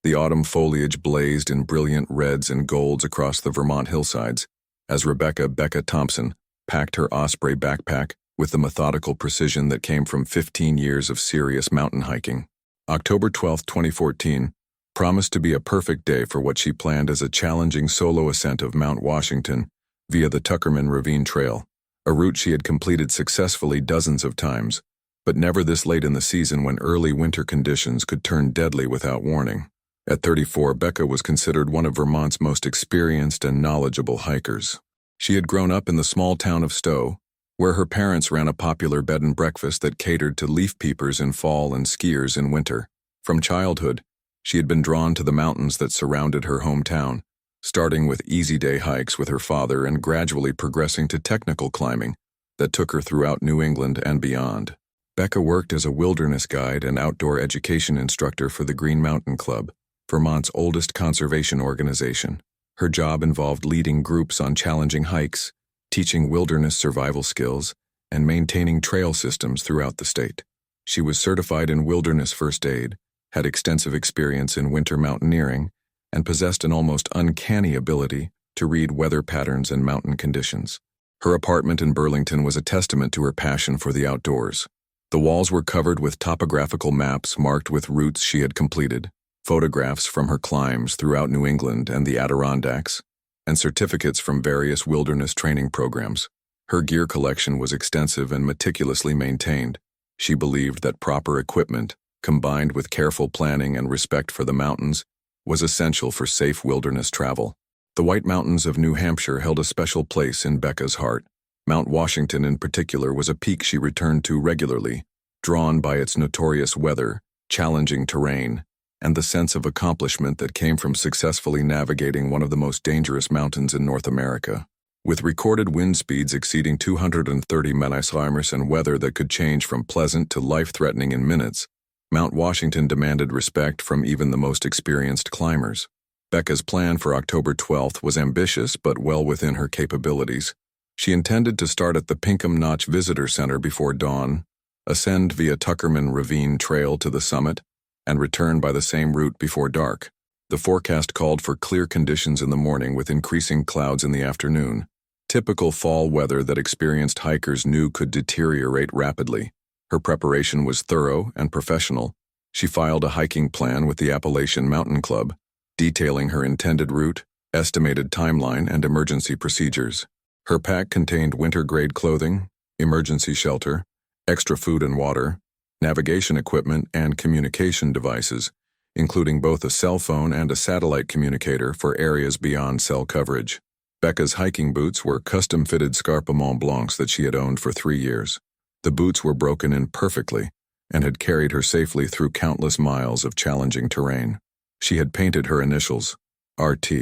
The autumn foliage blazed in brilliant reds and golds across the Vermont hillsides as Rebecca Thompson packed her Osprey backpack with the methodical precision that came from 15 years of serious mountain hiking. October 12, 2014, promised to be a perfect day for what she planned as a challenging solo ascent of Mount Washington via the Tuckerman Ravine Trail, a route she had completed successfully dozens of times, but never this late in the season when early winter conditions could turn deadly without warning. At 34, Becca was considered one of Vermont's most experienced and knowledgeable hikers. She had grown up in the small town of Stowe, where her parents ran a popular bed and breakfast that catered to leaf peepers in fall and skiers in winter. From childhood, she had been drawn to the mountains that surrounded her hometown, starting with easy-day hikes with her father and gradually progressing to technical climbing that took her throughout New England and beyond. Becca worked as a wilderness guide and outdoor education instructor for the Green Mountain Club, Vermont's oldest conservation organization. Her job involved leading groups on challenging hikes, teaching wilderness survival skills, and maintaining trail systems throughout the state. She was certified in wilderness first aid, had extensive experience in winter mountaineering, and possessed an almost uncanny ability to read weather patterns and mountain conditions. Her apartment in Burlington was a testament to her passion for the outdoors. The walls were covered with topographical maps marked with routes she had completed, photographs from her climbs throughout New England and the Adirondacks, and certificates from various wilderness training programs. Her gear collection was extensive and meticulously maintained. She believed that proper equipment, combined with careful planning and respect for the mountains, was essential for safe wilderness travel. The White Mountains of New Hampshire held a special place in Becca's heart. Mount Washington in particular was a peak she returned to regularly, drawn by its notorious weather, challenging terrain, and the sense of accomplishment that came from successfully navigating one of the most dangerous mountains in North America. With recorded wind speeds exceeding 230 mph and weather that could change from pleasant to life-threatening in minutes, Mount Washington demanded respect from even the most experienced climbers. Becca's plan for October 12th was ambitious but well within her capabilities. She intended to start at the Pinkham Notch Visitor Center before dawn, ascend via Tuckerman Ravine Trail to the summit, and return by the same route before dark. The forecast called for clear conditions in the morning with increasing clouds in the afternoon, typical fall weather that experienced hikers knew could deteriorate rapidly. Her preparation was thorough and professional. She filed a hiking plan with the Appalachian Mountain Club, detailing her intended route, estimated timeline, and emergency procedures. Her pack contained winter-grade clothing, emergency shelter, extra food and water, navigation equipment, and communication devices, including both a cell phone and a satellite communicator for areas beyond cell coverage. Becca's hiking boots were custom-fitted Scarpa Mont Blancs that she had owned for 3 years. The boots were broken in perfectly and had carried her safely through countless miles of challenging terrain. She had painted her initials, RT,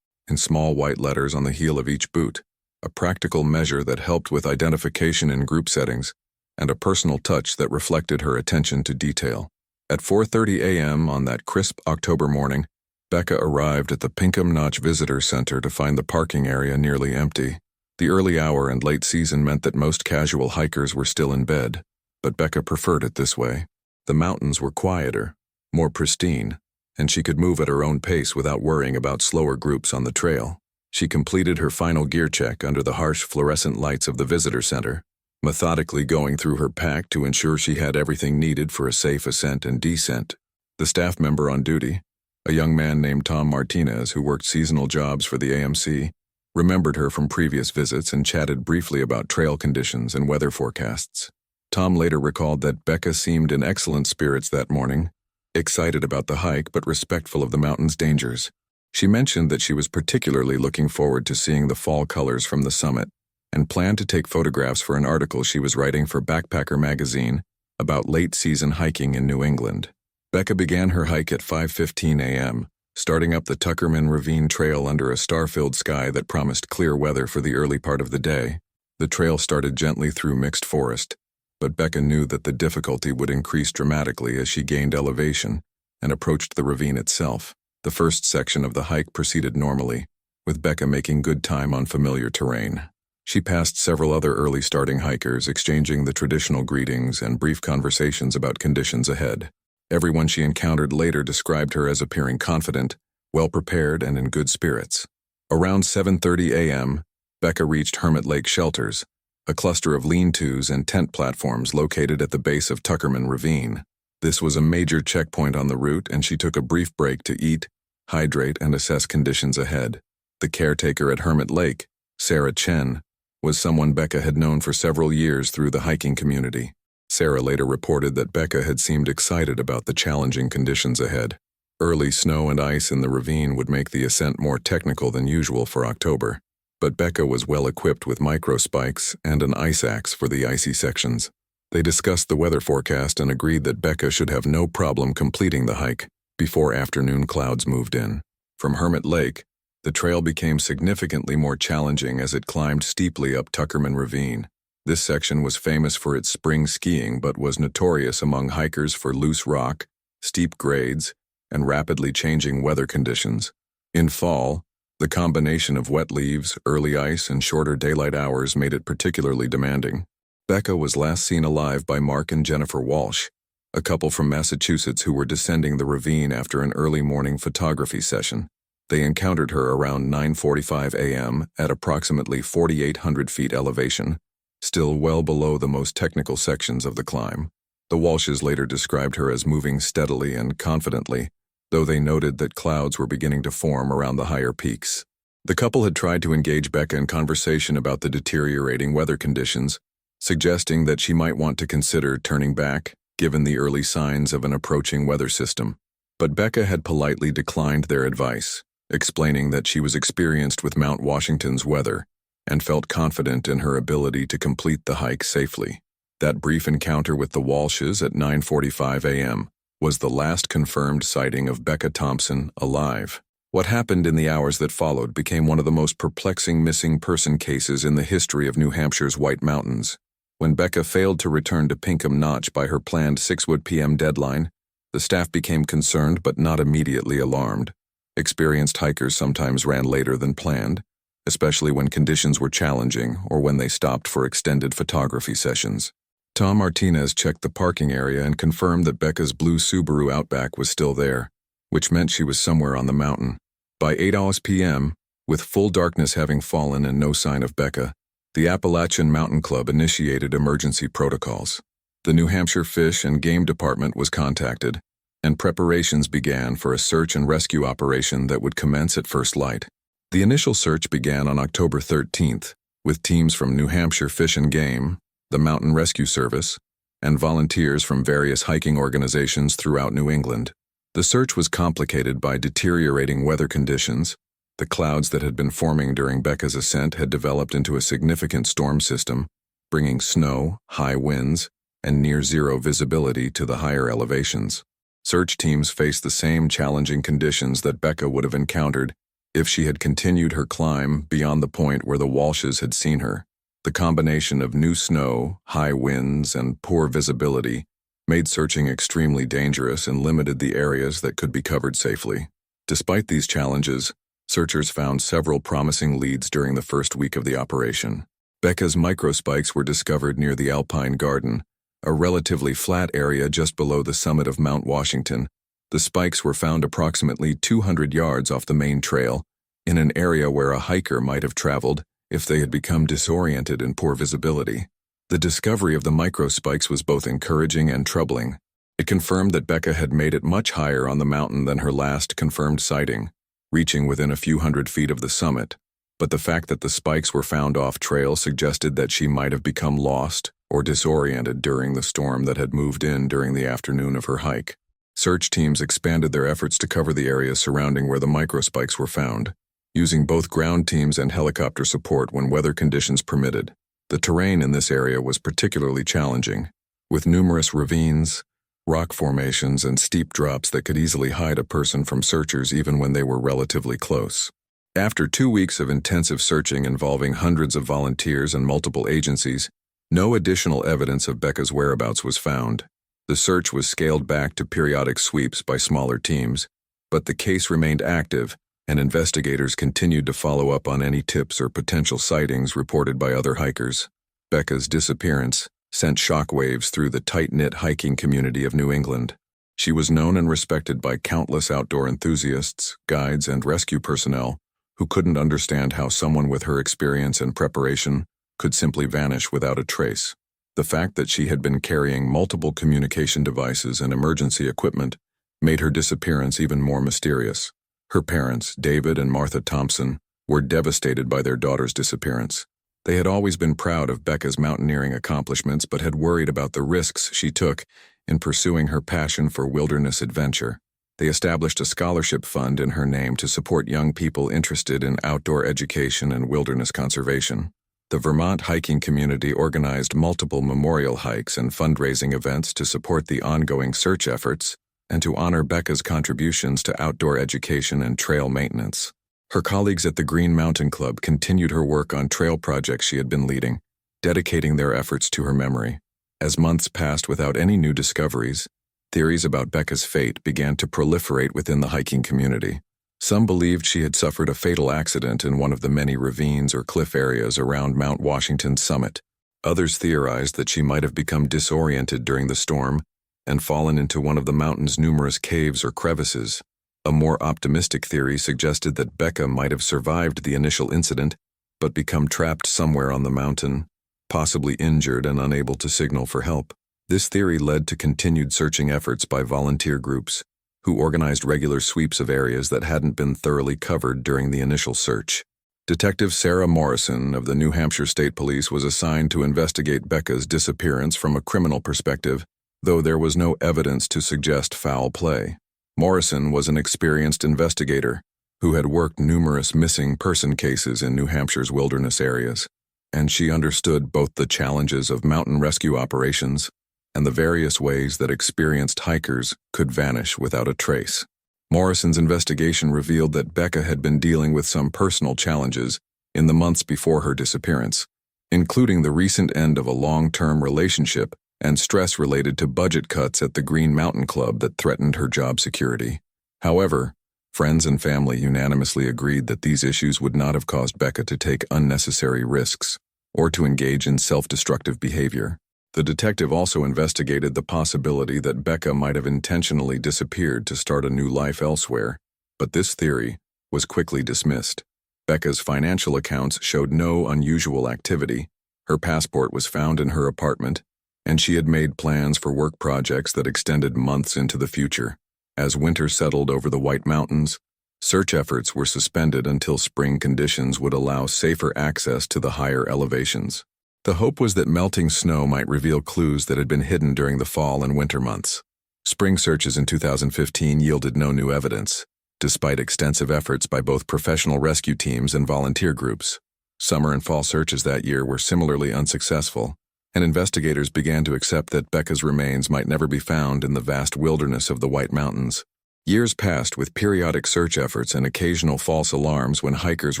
in small white letters on the heel of each boot, a practical measure that helped with identification in group settings and a personal touch that reflected her attention to detail. At 4:30 a.m. on that crisp October morning, Becca arrived at the Pinkham Notch Visitor Center to find the parking area nearly empty. The early hour and late season meant that most casual hikers were still in bed, but Becca preferred it this way. The mountains were quieter, more pristine, and she could move at her own pace without worrying about slower groups on the trail. She completed her final gear check under the harsh fluorescent lights of the visitor center, methodically going through her pack to ensure she had everything needed for a safe ascent and descent. The staff member on duty, a young man named Tom Martinez who worked seasonal jobs for the AMC, remembered her from previous visits and chatted briefly about trail conditions and weather forecasts. Tom later recalled that Becca seemed in excellent spirits that morning, excited about the hike but respectful of the mountain's dangers. She mentioned that she was particularly looking forward to seeing the fall colors from the summit and planned to take photographs for an article she was writing for Backpacker magazine about late-season hiking in New England. Becca began her hike at 5:15 a.m., starting up the Tuckerman Ravine Trail under a star-filled sky that promised clear weather for the early part of the day. The trail started gently through mixed forest, but Becca knew that the difficulty would increase dramatically as she gained elevation and approached the ravine itself. The first section of the hike proceeded normally, with Becca making good time on familiar terrain. She passed several other early starting hikers, exchanging the traditional greetings and brief conversations about conditions ahead. Everyone she encountered later described her as appearing confident, well-prepared, and in good spirits. Around 7:30 a.m., Becca reached Hermit Lake Shelters, a cluster of lean-tos and tent platforms located at the base of Tuckerman Ravine. This was a major checkpoint on the route, and she took a brief break to eat, hydrate, and assess conditions ahead. The caretaker at Hermit Lake, Sarah Chen, was someone Becca had known for several years through the hiking community. Sarah later reported that Becca had seemed excited about the challenging conditions ahead. Early snow and ice in the ravine would make the ascent more technical than usual for October, but Becca was well equipped with microspikes and an ice axe for the icy sections. They discussed the weather forecast and agreed that Becca should have no problem completing the hike before afternoon clouds moved in. From Hermit Lake, the trail became significantly more challenging as it climbed steeply up Tuckerman Ravine. This section was famous for its spring skiing but was notorious among hikers for loose rock, steep grades, and rapidly changing weather conditions. In fall, the combination of wet leaves, early ice, and shorter daylight hours made it particularly demanding. Becca was last seen alive by Mark and Jennifer Walsh, a couple from Massachusetts who were descending the ravine after an early morning photography session. They encountered her around 9:45 a.m. at approximately 4,800 feet elevation, still well below the most technical sections of the climb. The Walshes later described her as moving steadily and confidently, though they noted that clouds were beginning to form around the higher peaks. The couple had tried to engage Becca in conversation about the deteriorating weather conditions, suggesting that she might want to consider turning back, given the early signs of an approaching weather system. But Becca had politely declined their advice, explaining that she was experienced with Mount Washington's weather and felt confident in her ability to complete the hike safely. That brief encounter with the Walshes at 9:45 a.m. was the last confirmed sighting of Becca Thompson alive. What happened in the hours that followed became one of the most perplexing missing person cases in the history of New Hampshire's White Mountains. When Becca failed to return to Pinkham Notch by her planned 6 p.m. deadline, the staff became concerned but not immediately alarmed. Experienced hikers sometimes ran later than planned, especially when conditions were challenging or when they stopped for extended photography sessions. Tom Martinez checked the parking area and confirmed that Becca's blue Subaru Outback was still there, which meant she was somewhere on the mountain. By 8 p.m., with full darkness having fallen and no sign of Becca, the Appalachian Mountain Club initiated emergency protocols. The New Hampshire Fish and Game Department was contacted, and preparations began for a search and rescue operation that would commence at first light. The initial search began on October 13th, with teams from New Hampshire Fish and Game, the Mountain Rescue Service, and volunteers from various hiking organizations throughout New England. The search was complicated by deteriorating weather conditions. The clouds that had been forming during Becca's ascent had developed into a significant storm system, bringing snow, high winds, and near-zero visibility to the higher elevations. Search teams faced the same challenging conditions that Becca would have encountered if she had continued her climb beyond the point where the Walshes had seen her. The combination of new snow, high winds, and poor visibility made searching extremely dangerous and limited the areas that could be covered safely. Despite these challenges, searchers found several promising leads during the first week of the operation. Becca's microspikes were discovered near the Alpine Garden, a relatively flat area just below the summit of Mount Washington. The spikes were found approximately 200 yards off the main trail, in an area where a hiker might have traveled if they had become disoriented in poor visibility. The discovery of the microspikes was both encouraging and troubling. It confirmed that Becca had made it much higher on the mountain than her last confirmed sighting, reaching within a few hundred feet of the summit. But the fact that the spikes were found off-trail suggested that she might have become lost or disoriented during the storm that had moved in during the afternoon of her hike. Search teams expanded their efforts to cover the areas surrounding where the microspikes were found, using both ground teams and helicopter support when weather conditions permitted. The terrain in this area was particularly challenging, with numerous ravines, rock formations, and steep drops that could easily hide a person from searchers even when they were relatively close. After 2 weeks of intensive searching involving hundreds of volunteers and multiple agencies, no additional evidence of Becca's whereabouts was found. The search was scaled back to periodic sweeps by smaller teams, but the case remained active, and investigators continued to follow up on any tips or potential sightings reported by other hikers. Becca's disappearance sent shockwaves through the tight-knit hiking community of New England. She was known and respected by countless outdoor enthusiasts, guides, and rescue personnel who couldn't understand how someone with her experience and preparation could simply vanish without a trace. The fact that she had been carrying multiple communication devices and emergency equipment made her disappearance even more mysterious. Her parents, David and Martha Thompson, were devastated by their daughter's disappearance. They had always been proud of Becca's mountaineering accomplishments but had worried about the risks she took in pursuing her passion for wilderness adventure. They established a scholarship fund in her name to support young people interested in outdoor education and wilderness conservation. The Vermont hiking community organized multiple memorial hikes and fundraising events to support the ongoing search efforts and to honor Becca's contributions to outdoor education and trail maintenance. Her colleagues at the Green Mountain Club continued her work on trail projects she had been leading, dedicating their efforts to her memory. As months passed without any new discoveries, theories about Becca's fate began to proliferate within the hiking community. Some believed she had suffered a fatal accident in one of the many ravines or cliff areas around Mount Washington's summit. Others theorized that she might have become disoriented during the storm and fallen into one of the mountain's numerous caves or crevices. A more optimistic theory suggested that Becca might have survived the initial incident but become trapped somewhere on the mountain, possibly injured and unable to signal for help. This theory led to continued searching efforts by volunteer groups, who organized regular sweeps of areas that hadn't been thoroughly covered during the initial search. Detective Sarah Morrison of the New Hampshire State Police was assigned to investigate Becca's disappearance from a criminal perspective, though there was no evidence to suggest foul play. Morrison was an experienced investigator who had worked numerous missing person cases in New Hampshire's wilderness areas, and she understood both the challenges of mountain rescue operations and the various ways that experienced hikers could vanish without a trace. Morrison's investigation revealed that Becca had been dealing with some personal challenges in the months before her disappearance, including the recent end of a long-term relationship and stress related to budget cuts at the Green Mountain Club that threatened her job security. However, friends and family unanimously agreed that these issues would not have caused Becca to take unnecessary risks or to engage in self-destructive behavior. The detective also investigated the possibility that Becca might have intentionally disappeared to start a new life elsewhere, but this theory was quickly dismissed. Becca's financial accounts showed no unusual activity. Her passport was found in her apartment, and she had made plans for work projects that extended months into the future. As winter settled over the White Mountains, search efforts were suspended until spring conditions would allow safer access to the higher elevations. The hope was that melting snow might reveal clues that had been hidden during the fall and winter months. Spring searches in 2015 yielded no new evidence, despite extensive efforts by both professional rescue teams and volunteer groups. Summer and fall searches that year were similarly unsuccessful, and investigators began to accept that Becca's remains might never be found in the vast wilderness of the White Mountains. Years passed with periodic search efforts and occasional false alarms when hikers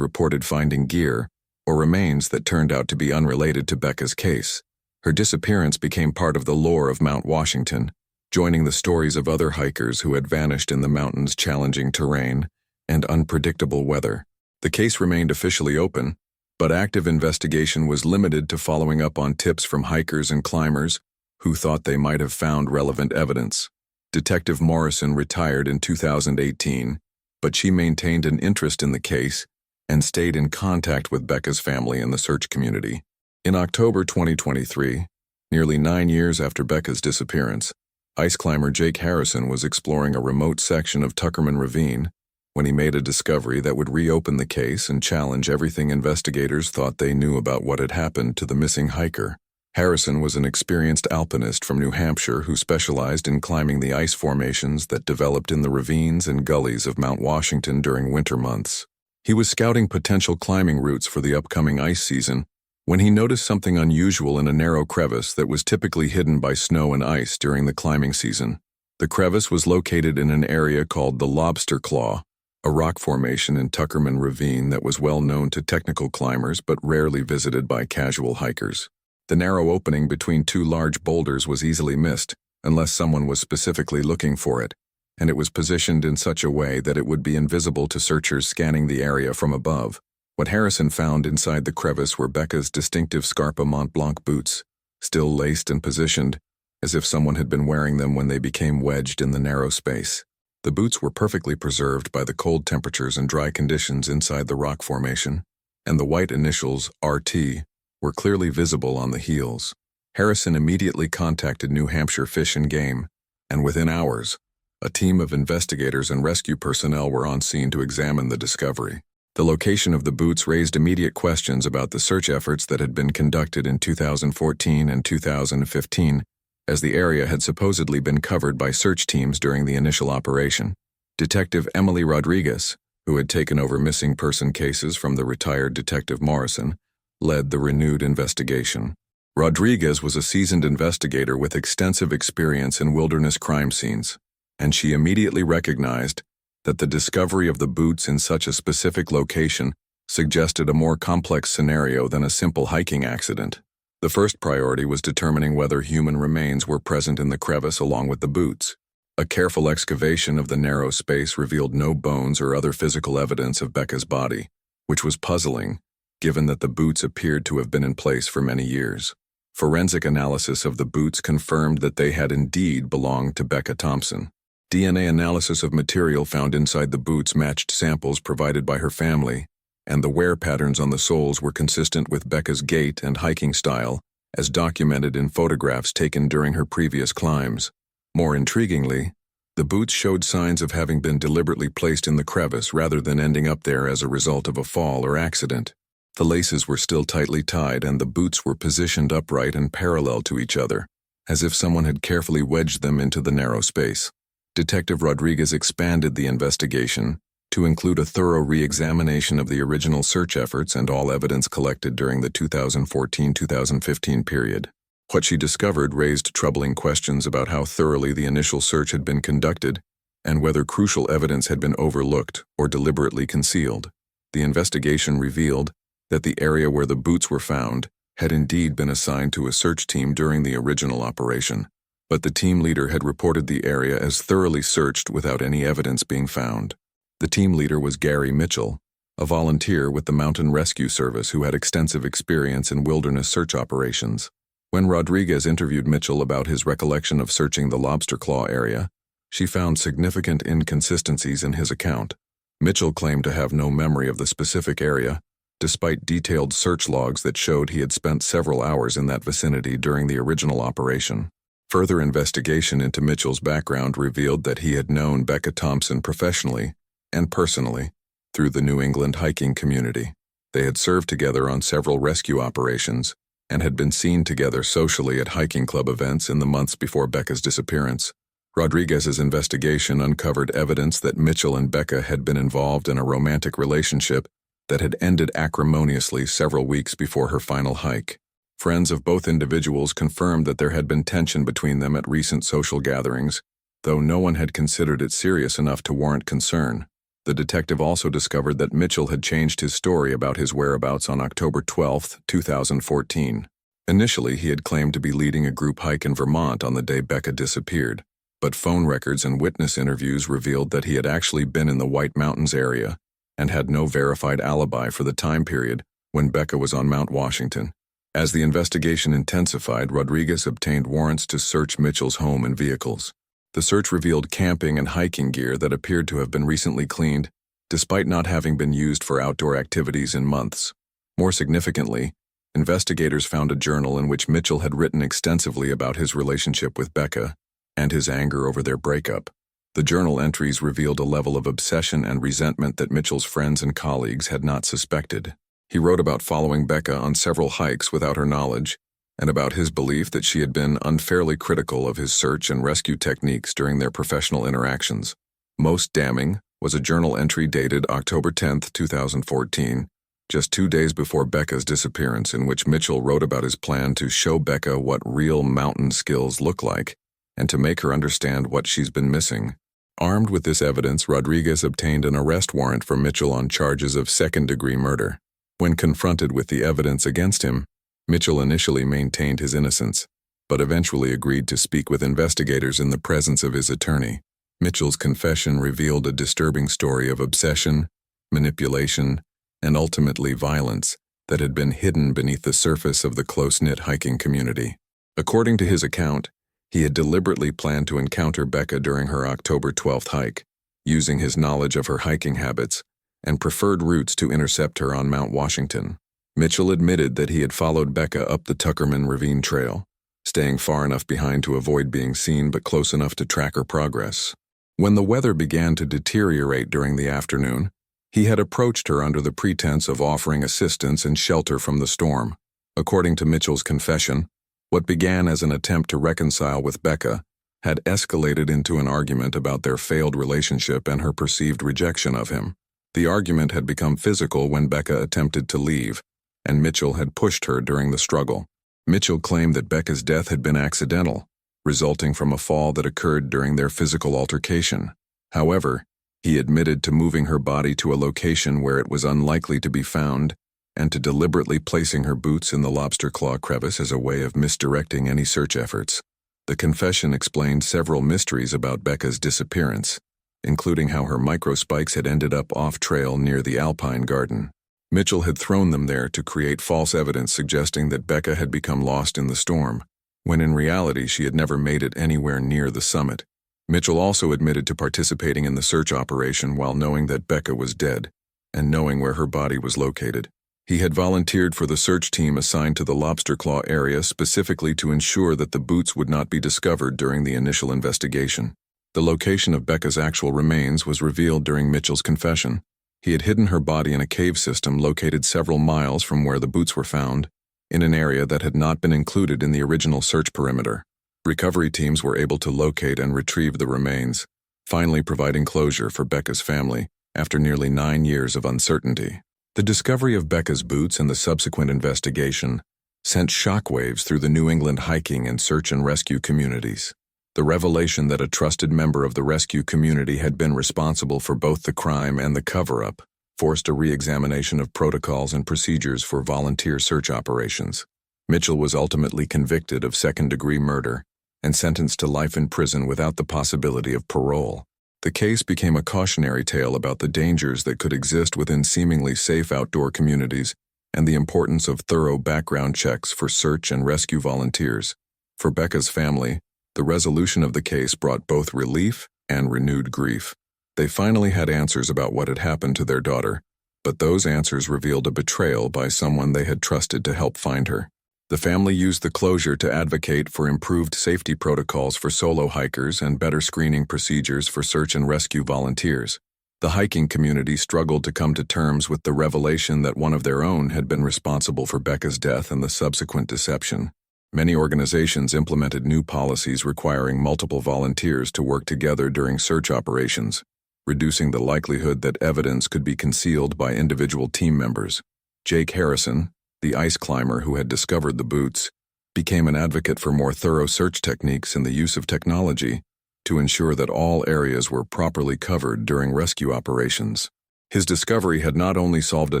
reported finding gear or remains that turned out to be unrelated to Becca's case. Her disappearance became part of the lore of Mount Washington, joining the stories of other hikers who had vanished in the mountain's challenging terrain and unpredictable weather. The case remained officially open, but active investigation was limited to following up on tips from hikers and climbers who thought they might have found relevant evidence. Detective Morrison retired in 2018, but she maintained an interest in the case and stayed in contact with Becca's family and the search community. In October 2023, nearly 9 years after Becca's disappearance, ice climber Jake Harrison was exploring a remote section of Tuckerman Ravine when he made a discovery that would reopen the case and challenge everything investigators thought they knew about what had happened to the missing hiker. Harrison was an experienced alpinist from New Hampshire who specialized in climbing the ice formations that developed in the ravines and gullies of Mount Washington during winter months. He was scouting potential climbing routes for the upcoming ice season when he noticed something unusual in a narrow crevice that was typically hidden by snow and ice during the climbing season. The crevice was located in an area called the Lobster Claw, a rock formation in Tuckerman Ravine that was well known to technical climbers but rarely visited by casual hikers. The narrow opening between two large boulders was easily missed unless someone was specifically looking for it, and it was positioned in such a way that it would be invisible to searchers scanning the area from above. What Harrison found inside the crevice were Becca's distinctive Scarpa Mont Blanc boots, still laced and positioned, as if someone had been wearing them when they became wedged in the narrow space. The boots were perfectly preserved by the cold temperatures and dry conditions inside the rock formation, and the white initials RT were clearly visible on the heels. Harrison immediately contacted New Hampshire Fish and Game, and within hours, a team of investigators and rescue personnel were on scene to examine the discovery. The location of the boots raised immediate questions about the search efforts that had been conducted in 2014 and 2015, as the area had supposedly been covered by search teams during the initial operation. Detective Emily Rodriguez, who had taken over missing person cases from the retired Detective Morrison, led the renewed investigation. Rodriguez was a seasoned investigator with extensive experience in wilderness crime scenes, and she immediately recognized that the discovery of the boots in such a specific location suggested a more complex scenario than a simple hiking accident. The first priority was determining whether human remains were present in the crevice along with the boots. A careful excavation of the narrow space revealed no bones or other physical evidence of Becca's body, which was puzzling, given that the boots appeared to have been in place for many years. Forensic analysis of the boots confirmed that they had indeed belonged to Becca Thompson. DNA analysis of material found inside the boots matched samples provided by her family, and the wear patterns on the soles were consistent with Becca's gait and hiking style, as documented in photographs taken during her previous climbs. More intriguingly, the boots showed signs of having been deliberately placed in the crevice rather than ending up there as a result of a fall or accident. The laces were still tightly tied and the boots were positioned upright and parallel to each other, as if someone had carefully wedged them into the narrow space. Detective Rodriguez expanded the investigation to include a thorough re-examination of the original search efforts and all evidence collected during the 2014-2015 period. What she discovered raised troubling questions about how thoroughly the initial search had been conducted and whether crucial evidence had been overlooked or deliberately concealed. The investigation revealed that the area where the boots were found had indeed been assigned to a search team during the original operation, but the team leader had reported the area as thoroughly searched without any evidence being found. The team leader was Gary Mitchell, a volunteer with the Mountain Rescue Service who had extensive experience in wilderness search operations. When Rodriguez interviewed Mitchell about his recollection of searching the Lobster Claw area, she found significant inconsistencies in his account. Mitchell claimed to have no memory of the specific area, despite detailed search logs that showed he had spent several hours in that vicinity during the original operation. Further investigation into Mitchell's background revealed that he had known Becca Thompson professionally and personally through the New England hiking community. They had served together on several rescue operations and had been seen together socially at hiking club events in the months before Becca's disappearance. Rodriguez's investigation uncovered evidence that Mitchell and Becca had been involved in a romantic relationship that had ended acrimoniously several weeks before her final hike. Friends of both individuals confirmed that there had been tension between them at recent social gatherings, though no one had considered it serious enough to warrant concern. The detective also discovered that Mitchell had changed his story about his whereabouts on October 12, 2014. Initially, he had claimed to be leading a group hike in Vermont on the day Becca disappeared, but phone records and witness interviews revealed that he had actually been in the White Mountains area and had no verified alibi for the time period when Becca was on Mount Washington. As the investigation intensified, Rodriguez obtained warrants to search Mitchell's home and vehicles. The search revealed camping and hiking gear that appeared to have been recently cleaned, despite not having been used for outdoor activities in months. More significantly, investigators found a journal in which Mitchell had written extensively about his relationship with Becca and his anger over their breakup. The journal entries revealed a level of obsession and resentment that Mitchell's friends and colleagues had not suspected. He wrote about following Becca on several hikes without her knowledge, and about his belief that she had been unfairly critical of his search and rescue techniques during their professional interactions. Most damning was a journal entry dated October 10, 2014, just 2 days before Becca's disappearance, in which Mitchell wrote about his plan to show Becca what real mountain skills look like and to make her understand what she's been missing. Armed with this evidence, Rodriguez obtained an arrest warrant for Mitchell on charges of second-degree murder. When confronted with the evidence against him, Mitchell initially maintained his innocence, but eventually agreed to speak with investigators in the presence of his attorney. Mitchell's confession revealed a disturbing story of obsession, manipulation, and ultimately violence that had been hidden beneath the surface of the close-knit hiking community. According to his account, He had deliberately planned to encounter Becca during her October 12th hike, using his knowledge of her hiking habits and preferred routes to intercept her on Mount Washington. Mitchell admitted that he had followed Becca up the Tuckerman Ravine Trail, staying far enough behind to avoid being seen but close enough to track her progress. When the weather began to deteriorate during the afternoon, he had approached her under the pretense of offering assistance and shelter from the storm. According to Mitchell's confession, what began as an attempt to reconcile with Becca had escalated into an argument about their failed relationship and her perceived rejection of him. The argument had become physical when Becca attempted to leave, and Mitchell had pushed her during the struggle. Mitchell claimed that Becca's death had been accidental, resulting from a fall that occurred during their physical altercation. However, he admitted to moving her body to a location where it was unlikely to be found and to deliberately placing her boots in the lobster claw crevice as a way of misdirecting any search efforts. The confession explained several mysteries about Becca's disappearance, including how her microspikes had ended up off-trail near the Alpine Garden. Mitchell had thrown them there to create false evidence suggesting that Becca had become lost in the storm, when in reality she had never made it anywhere near the summit. Mitchell also admitted to participating in the search operation while knowing that Becca was dead, and knowing where her body was located. He had volunteered for the search team assigned to the Lobster Claw area specifically to ensure that the boots would not be discovered during the initial investigation. The location of Becca's actual remains was revealed during Mitchell's confession. He had hidden her body in a cave system located several miles from where the boots were found, in an area that had not been included in the original search perimeter. Recovery teams were able to locate and retrieve the remains, finally providing closure for Becca's family after nearly 9 years of uncertainty. The discovery of Becca's boots and the subsequent investigation sent shockwaves through the New England hiking and search and rescue communities. The revelation that a trusted member of the rescue community had been responsible for both the crime and the cover-up forced a re-examination of protocols and procedures for volunteer search operations. Mitchell was ultimately convicted of second-degree murder and sentenced to life in prison without the possibility of parole. The case became a cautionary tale about the dangers that could exist within seemingly safe outdoor communities and the importance of thorough background checks for search and rescue volunteers. For Becca's family, the resolution of the case brought both relief and renewed grief. They finally had answers about what had happened to their daughter, but those answers revealed a betrayal by someone they had trusted to help find her. The family used the closure to advocate for improved safety protocols for solo hikers and better screening procedures for search and rescue volunteers. The hiking community struggled to come to terms with the revelation that one of their own had been responsible for Becca's death and the subsequent deception. Many organizations implemented new policies requiring multiple volunteers to work together during search operations, reducing the likelihood that evidence could be concealed by individual team members. Jake Harrison, the ice climber who had discovered the boots, became an advocate for more thorough search techniques and the use of technology to ensure that all areas were properly covered during rescue operations. His discovery had not only solved a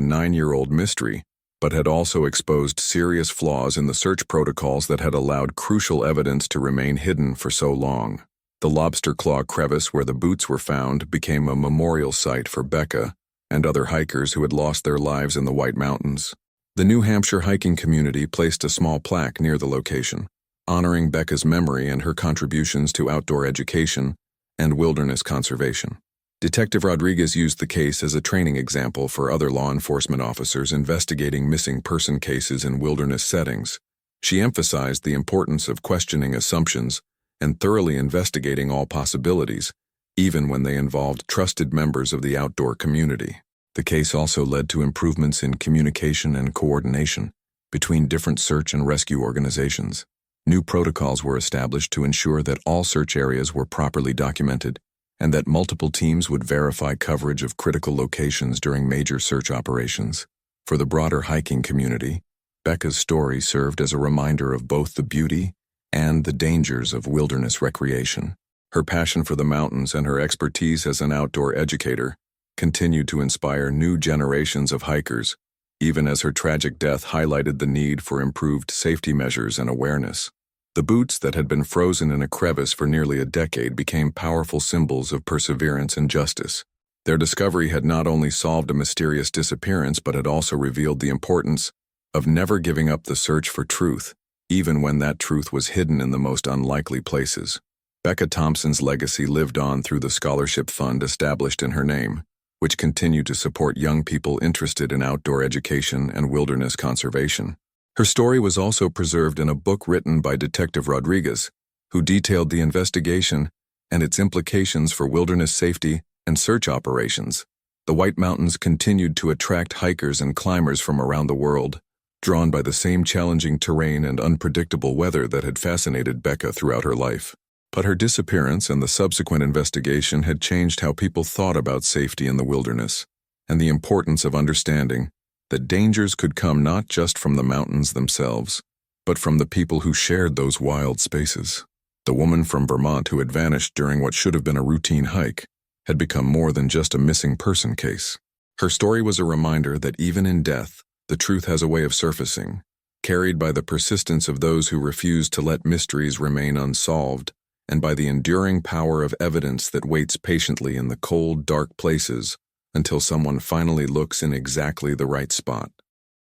9-year-old mystery, but had also exposed serious flaws in the search protocols that had allowed crucial evidence to remain hidden for so long. The Lobster Claw crevice where the boots were found became a memorial site for Becca and other hikers who had lost their lives in the White Mountains. The New Hampshire hiking community placed a small plaque near the location, honoring Becca's memory and her contributions to outdoor education and wilderness conservation. Detective Rodriguez used the case as a training example for other law enforcement officers investigating missing person cases in wilderness settings. She emphasized the importance of questioning assumptions and thoroughly investigating all possibilities, even when they involved trusted members of the outdoor community. The case also led to improvements in communication and coordination between different search and rescue organizations. New protocols were established to ensure that all search areas were properly documented and that multiple teams would verify coverage of critical locations during major search operations. For the broader hiking community, Becca's story served as a reminder of both the beauty and the dangers of wilderness recreation. Her passion for the mountains and her expertise as an outdoor educator continued to inspire new generations of hikers, even as her tragic death highlighted the need for improved safety measures and awareness. The boots that had been frozen in a crevice for nearly a decade became powerful symbols of perseverance and justice. Their discovery had not only solved a mysterious disappearance but had also revealed the importance of never giving up the search for truth. even when that truth was hidden in the most unlikely places. Becca Thompson's legacy lived on through the scholarship fund established in her name, which continued to support young people interested in outdoor education and wilderness conservation. Her story was also preserved in a book written by Detective Rodriguez, who detailed the investigation and its implications for wilderness safety and search operations. The White Mountains continued to attract hikers and climbers from around the world, drawn by the same challenging terrain and unpredictable weather that had fascinated Becca throughout her life. But her disappearance and the subsequent investigation had changed how people thought about safety in the wilderness, and the importance of understanding that dangers could come not just from the mountains themselves, but from the people who shared those wild spaces. The woman from Vermont who had vanished during what should have been a routine hike had become more than just a missing person case. Her story was a reminder that even in death, the truth has a way of surfacing, carried by the persistence of those who refuse to let mysteries remain unsolved, and by the enduring power of evidence that waits patiently in the cold, dark places until someone finally looks in exactly the right spot.